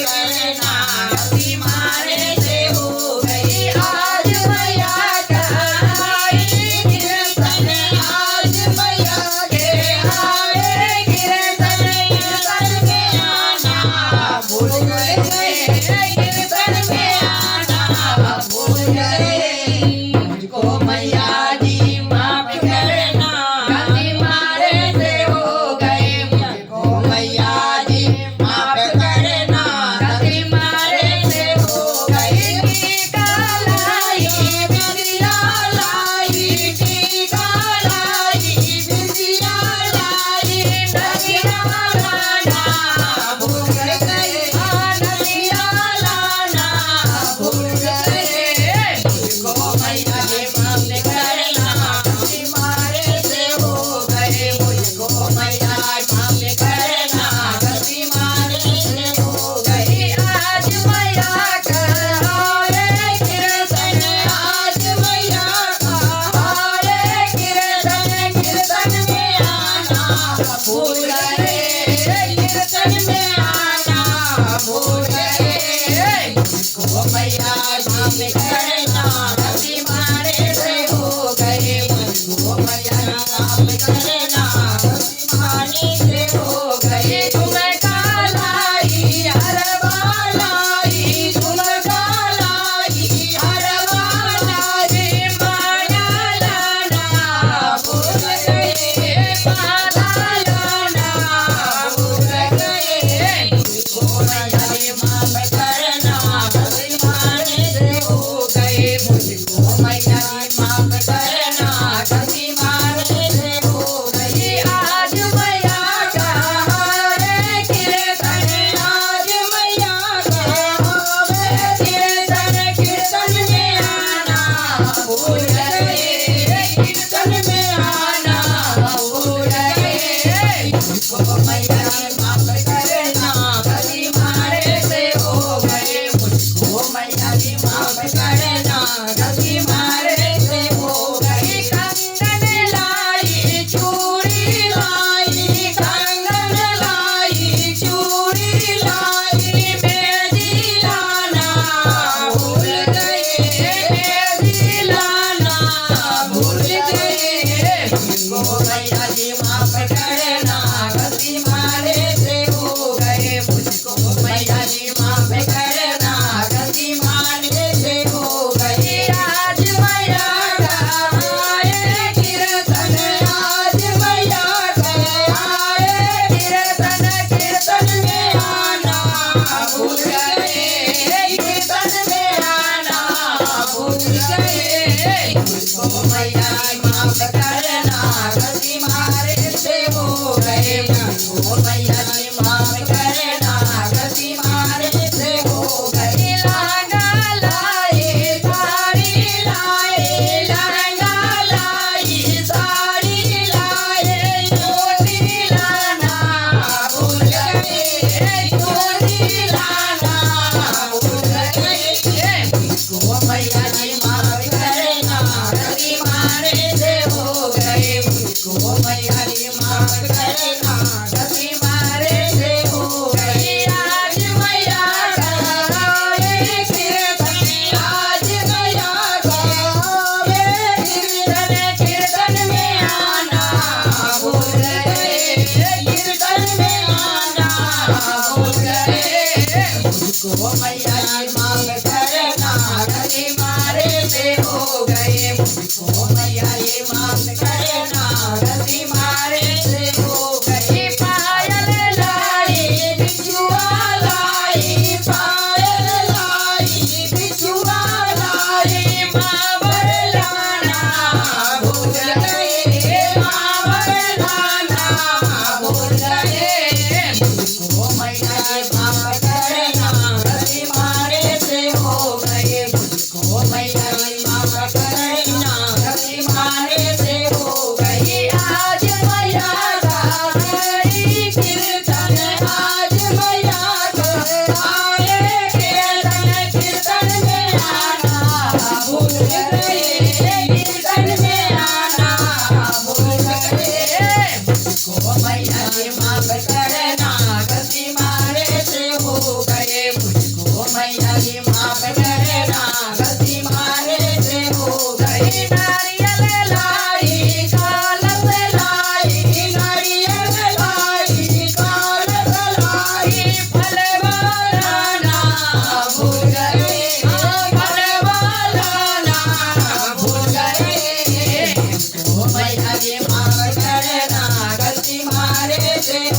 करना गलती मारे से हो गई। आज मैया का आए कीर्तन, आज मैया के आए कीर्तन, कीर्तन में आना भूल गए, कीर्तन में आना भूल गए। मुझको मैया जी माफ करना गलती मारे से हो गए। मुझको मैया जी माफ करना गलती मारे से हो गई। टीका लाई बिंदिया लाई, टीका लाई बिंदिया लाई, नदिया लाना भूल गए, नदिया लाना भूल गए। मुझको मैया जी माफ करना गलती मारे से हो गए। मुझको मैया माफ करना गलती मारे से हो गई। आज मैया का आए कीर्तन, आज मैया का आए कीर्तन, कीर्तन में आना भूल गए, कीर्तन में आना भूल गए। मुझको मैया माफ करना गलती मारे से हो गए। मुझको मैया माफ करना गलती मारे से हो गई। झुमका लाई हरवा लाई, झुमका लाई हरवा लाई, माला लाना भूल गए, माला लाना भूल गए। मुझको मैया जी माफ करना गलती मारे से हो गए। मुझको मैया जी माफ करना गलती मारे से हो गई। आज मैया का आए कीर्तन, आज मैया का आए कीर्तन, कीर्तन में आना भूल गए, कीर्तन में आना भूल गए। मुझको मैया जी माफ करना गलती मारे से हो गए। मुझको मैया जी माफ करना गलती मारे से हो गई। कंगन लाई चूड़ी लाई, कंगन लाई चूड़ी लाई, मेहंदी लाना भूल गए, मेहंदी लाना भूल गए। मुझको मैया जी माफ करना गलती मारे से हो गए। मुझको मैया जी माफ करना गलती मारे से हो गई। आज मैया का आए कीर्तन, आज मैया का आए कीर्तन, कीर्तन में आना भूल गए, कीर्तन में आना भूल गए। मुझको मैया माफ करना गलती मारे से हो गए। मुझको मैया जी माफ करना गलती मारे से हो गई। लहंगा लाई साड़ी लाई, लहंगा लाई साड़ी लाई, चोटी लाना भूल गए, चोटी लाना भूल गए। मुझको मैया जी माफ करना गलती मारे से हो गए। मुझको मैया जी माफ करना गलती मारे से हो गई। आज मैया का आए कीर्तन, आज मैया का आए कीर्तन, कीर्तन में आना भूल गए, कीर्तन में आना भूल गए। मुझको मैया जी माफ करना गलती मारे से हो गए। मुझको मैया जी माफ करना गलती मारे से हो गई। पायल लाई बिछुआ लाई, पायल लाई बिछुआ लाई, मावर लाना भूल गए, मावर लाना भूल गए। मुझको मैया जी माफ करना गलती मारे से हो गए। मुझको मैया जी माफ करना गलती मारे से हो गई। आज मैया का से